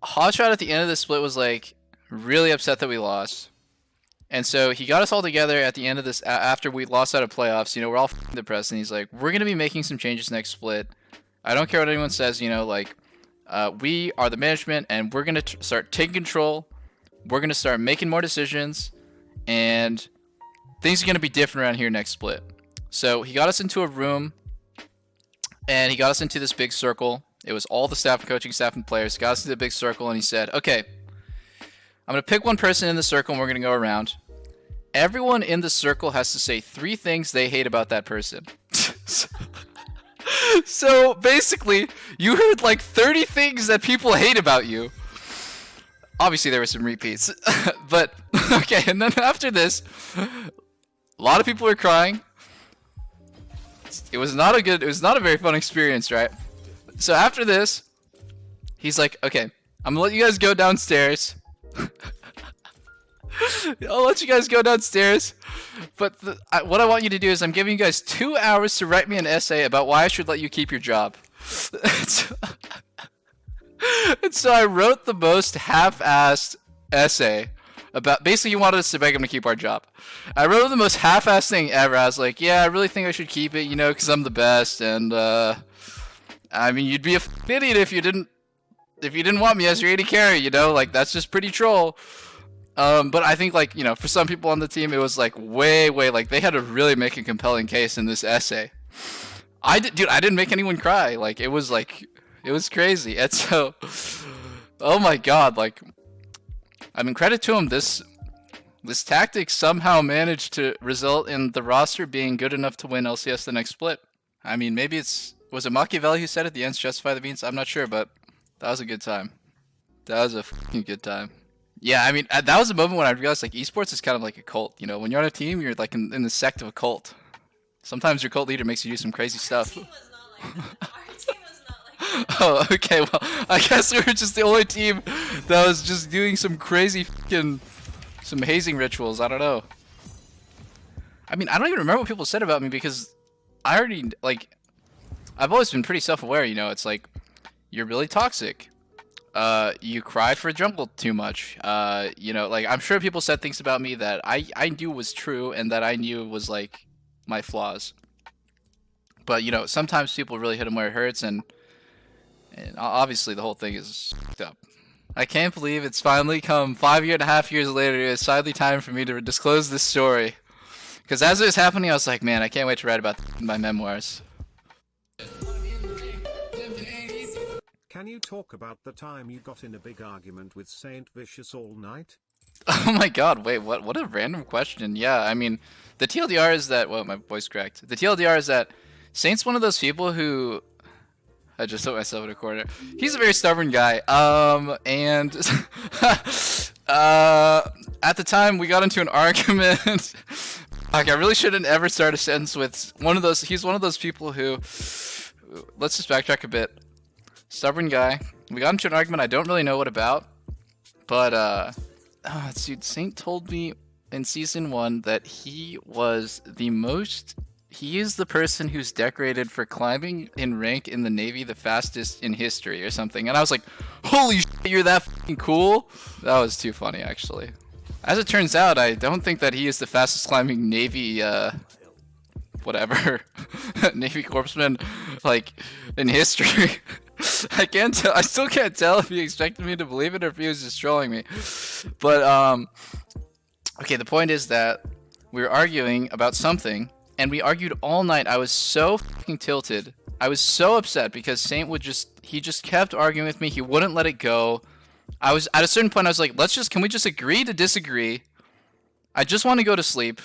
Hotshot at the end of the split was like really upset that we lost. And so he got us all together at the end of this after we lost out of playoffs. You know, we're all depressed, and he's like, "We're gonna be making some changes next split. I don't care what anyone says. You know, like, we are the management, and we're gonna start taking control. We're gonna start making more decisions, and things are gonna be different around here next split." So he got us into a room, and he got us into this big circle. It was all the staff, coaching staff, and players. He got us into the big circle, and he said, "Okay, I'm going to pick one person in the circle, and we're going to go around. Everyone in the circle has to say 3 things they hate about that person." So basically, you heard like 30 things that people hate about you. Obviously, there were some repeats. But, okay, and then after this, a lot of people were crying. It was not a very fun experience, right? So after this, he's like, "Okay, I'm going to let you guys go downstairs. I'll let you guys go downstairs, but what I want you to do is I'm giving you guys 2 hours to write me an essay about why I should let you keep your job." And so I wrote the most half-assed essay about, basically, you wanted us to beg him to keep our job. I wrote the most half-assed thing ever. I was like, "Yeah, I really think I should keep it, you know, because I'm the best, and I mean, you'd be a idiot if you didn't want me as your AD carry, you know, like, that's just pretty troll." But I think, like, you know, for some people on the team, it was like way, like, they had to really make a compelling case in this essay. I didn't make anyone cry. Like, it was crazy. And so, oh my god, like, I mean, credit to him, this tactic somehow managed to result in the roster being good enough to win LCS the next split. I mean, maybe was it Machiavelli who said it, "The ends justify the means"? I'm not sure, but that was a good time. That was a fucking good time. Yeah, I mean, that was a moment when I realized, like, esports is kind of like a cult. You know, when you're on a team, you're like in the sect of a cult. Sometimes your cult leader makes you do some crazy stuff. Our team was not like that. Our team was not like that. Oh, okay, well, I guess we were just the only team that was just doing some crazy some hazing rituals. I don't know. I mean, I don't even remember what people said about me because I already, like, I've always been pretty self-aware, you know. It's like, you're really toxic. You cry for jungle too much. You know, like, I'm sure people said things about me that I knew was true and that I knew was, like, my flaws. But, you know, sometimes people really hit them where it hurts, and obviously the whole thing is fucked up. I can't believe it's finally come 5.5 years later. It's finally time for me to disclose this story. Because as it was happening, I was like, man, I can't wait to write about in my memoirs. Can you talk about the time you got in a big argument with Saintvicious all night? Oh my god, wait, what a random question. Yeah, I mean, the TLDR is that, well, my voice cracked. The TLDR is that Saint's one of those people who, I just put myself in a corner. He's a very stubborn guy. And at the time we got into an argument. Like, I really shouldn't ever start a sentence with he's one of those people who, let's just backtrack a bit. Stubborn guy. We got into an argument I don't really know what about, but dude, Saint told me in season 1 that he is the person who's decorated for climbing in rank in the Navy the fastest in history or something, and I was like, holy shit, you're that fucking cool? That was too funny, actually. As it turns out, I don't think that he is the fastest climbing Navy, whatever, Navy corpsman, like, in history. I can't tell. I still can't tell if he expected me to believe it or if he was just trolling me. But okay. The point is that we were arguing about something, and we argued all night. I was so fucking tilted. I was so upset because Saint he just kept arguing with me. He wouldn't let it go. I was at a certain point. I was like, can we just agree to disagree? I just want to go to sleep.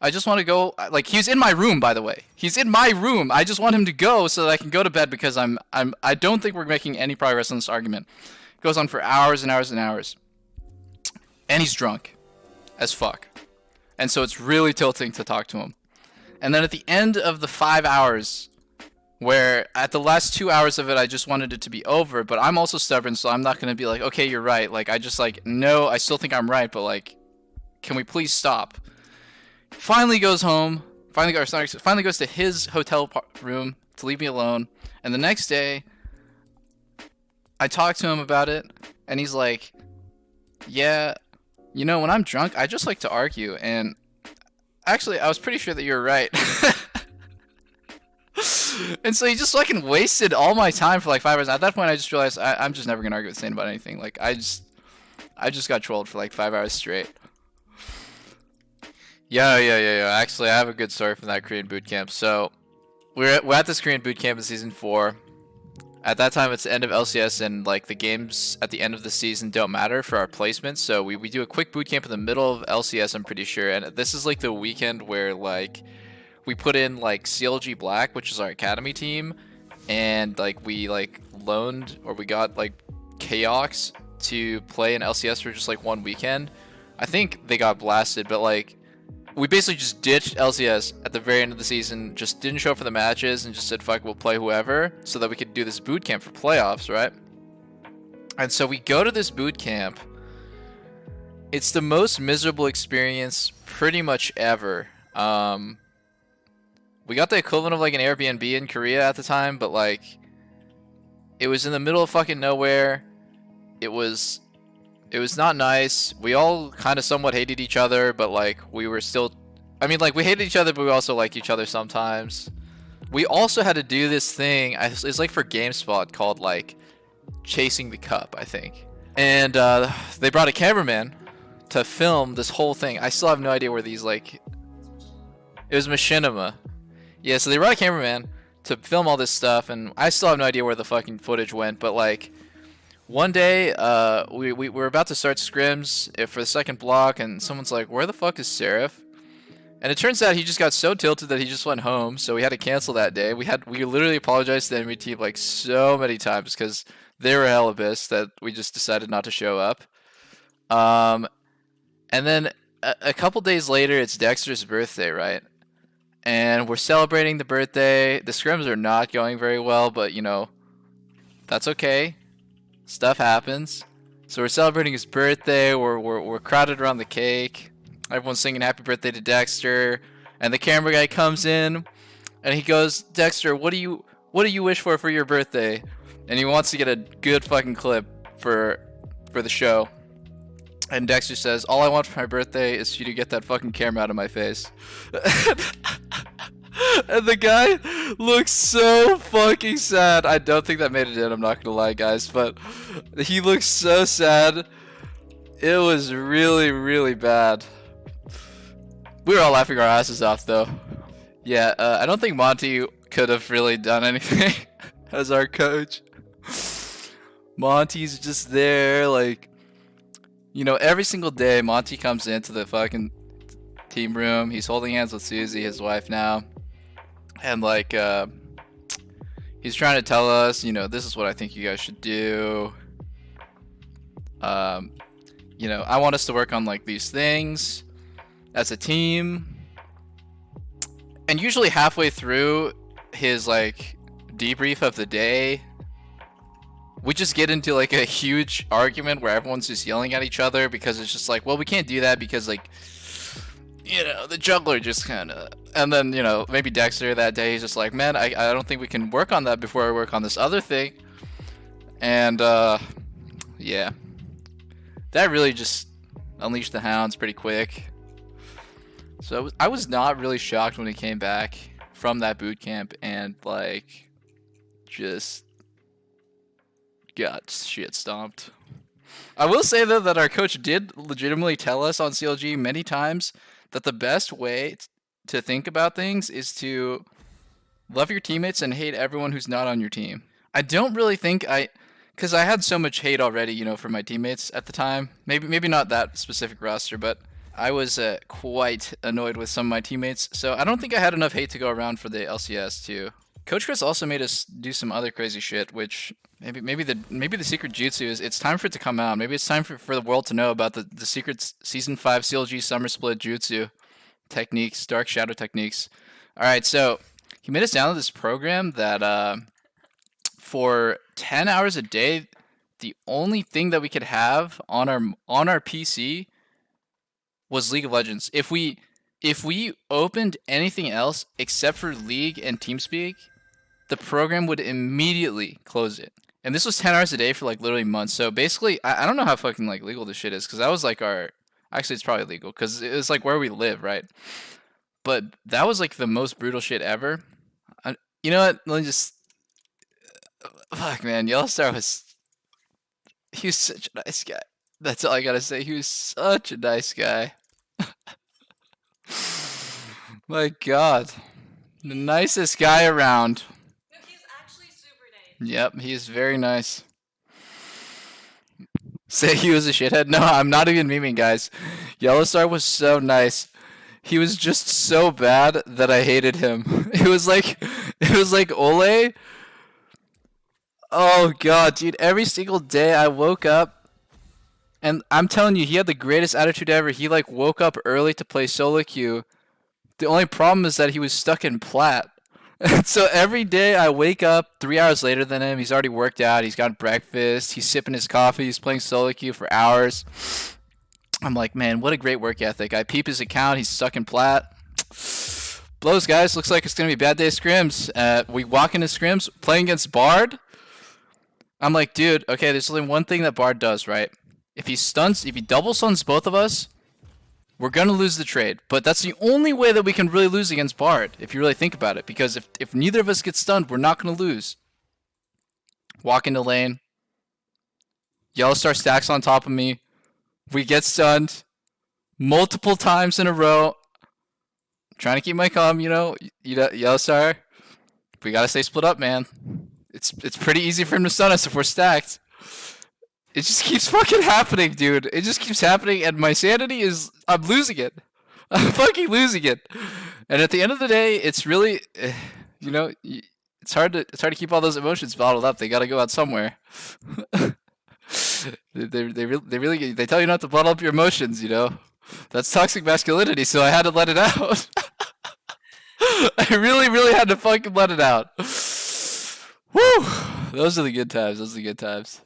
I just want to go, like, he's in my room, by the way. He's in my room. I just want him to go so that I can go to bed because I don't think we're making any progress on this argument. It goes on for hours and hours and hours. And he's drunk as fuck. And so it's really tilting to talk to him. And then at the end of the 5 hours, where at the last 2 hours of it, I just wanted it to be over, but I'm also stubborn, so I'm not going to be like, okay, you're right. Like, I just, like, no, I still think I'm right, but, like, can we please stop? Finally goes home, finally goes to his hotel room to leave me alone, and the next day, I talked to him about it, and he's like, yeah, you know, when I'm drunk, I just like to argue. And actually, I was pretty sure that you were right. And so he just fucking wasted all my time for like 5 hours. At that point, I just realized I'm just never gonna argue with Sane about anything. Like I just got trolled for like 5 hours straight. Yeah. Actually, I have a good story from that Korean boot camp. So we're at this Korean boot camp in season 4. At that time, it's the end of LCS, and like the games at the end of the season don't matter for our placements. So we do a quick boot camp in the middle of LCS, I'm pretty sure. And this is like the weekend where like we put in like CLG Black, which is our academy team, and like we like loaned or we got like Chaox to play in LCS for just like one weekend. I think they got blasted, but like we basically just ditched LCS at the very end of the season, just didn't show up for the matches, and just said, fuck, we'll play whoever, so that we could do this boot camp for playoffs, right? And so we go to this boot camp. It's the most miserable experience pretty much ever. We got the equivalent of like an Airbnb in Korea at the time, but like it was in the middle of fucking nowhere. It was not nice. We all kind of somewhat hated each other, but like we were still, I mean, like we hated each other, but we also liked each other sometimes. We also had to do this thing. It's like for GameSpot called like Chasing the Cup, I think. And they brought a cameraman to film this whole thing. I still have no idea where these like. It was Machinima. Yeah, so they brought a cameraman to film all this stuff, and I still have no idea where the fucking footage went, but like. One day, we were about to start scrims for the second block, and someone's like, where the fuck is Seraph? And it turns out he just got so tilted that he just went home, so we had to cancel that day. We literally apologized to the enemy team like so many times because they were hella pissed that we just decided not to show up. And then a couple days later, it's Dexter's birthday, right? And we're celebrating the birthday. The scrims are not going very well, but you know, that's okay. Stuff happens. So we're celebrating his birthday. We're crowded around the cake. Everyone's singing happy birthday to Dexter. And the camera guy comes in and he goes, Dexter, what do you wish for your birthday? And he wants to get a good fucking clip for the show. And Dexter says, all I want for my birthday is for you to get that fucking camera out of my face. And the guy looks so fucking sad. I don't think that made it in, I'm not gonna lie, guys, but he looks so sad. It was really, really bad. We were all laughing our asses off, though. Yeah, I don't think Monty could have really done anything as our coach. Monty's just there, like, you know, every single day Monty comes into the fucking team room. He's holding hands with Susie, his wife now. And like, he's trying to tell us, you know, this is what I think you guys should do. You know, I want us to work on like these things as a team. And usually halfway through his like debrief of the day, we just get into like a huge argument where everyone's just yelling at each other because it's just like, well, we can't do that because like, you know, the juggler just kind of, and then, you know, maybe Dexter that day, he's just like, man, I don't think we can work on that before I work on this other thing. And, yeah. That really just unleashed the hounds pretty quick. So I was not really shocked when he came back from that boot camp and, like, just got shit stomped. I will say, though, that our coach did legitimately tell us on CLG many times that the best way to think about things is to love your teammates and hate everyone who's not on your team. I don't really think because I had so much hate already, you know, for my teammates at the time. Maybe not that specific roster, but I was quite annoyed with some of my teammates. So I don't think I had enough hate to go around for the LCS too. Coach Chris also made us do some other crazy shit, which maybe the secret jutsu is it's time for it to come out. Maybe it's time for the world to know about the secret season 5 CLG summer split jutsu techniques, dark shadow techniques. All right, so he made us download this program that for 10 hours a day, the only thing that we could have on our PC was League of Legends. If we opened anything else except for League and TeamSpeak, the program would immediately close it. And this was 10 hours a day for like literally months. So basically, I don't know how fucking like legal this shit is because that was like our. Actually, it's probably legal because it was like where we live, right? But that was like the most brutal shit ever. You know what? Let me just. Fuck, man. Yellowstar was. He was such a nice guy. That's all I gotta say. He was such a nice guy. My God. The nicest guy around. No, he's actually super nice. Yep, he is very nice. Say he was a shithead? No, I'm not even memeing, guys. Yellowstar was so nice. He was just so bad that I hated him. It was like Ole. Oh God, dude, every single day I woke up and I'm telling you, he had the greatest attitude ever. He like woke up early to play solo queue. The only problem is that he was stuck in plat. So every day I wake up 3 hours later than him. He's already worked out. He's got breakfast. He's sipping his coffee. He's playing solo queue for hours. I'm like, man, what a great work ethic. I peep his account. He's stuck in plat. Blows, guys. Looks like it's going to be a bad day of scrims. We walk into scrims playing against Bard. I'm like, dude, okay, there's only one thing that Bard does, right? If he double stuns both of us, we're going to lose the trade. But that's the only way that we can really lose against Bard, if you really think about it. Because if neither of us get stunned, we're not going to lose. Walk into lane. Yellowstar stacks on top of me. We get stunned multiple times in a row. Trying to keep my calm, Yellowstar. We got to stay split up, man. It's pretty easy for him to stun us if we're stacked. It just keeps fucking happening, dude. It just keeps happening, and my sanity is... I'm losing it. I'm fucking losing it. And at the end of the day, it's really... it's hard to keep all those emotions bottled up. They gotta go out somewhere. They tell you not to bottle up your emotions, That's toxic masculinity, so I had to let it out. I really, really had to fucking let it out. Woo! Those are the good times.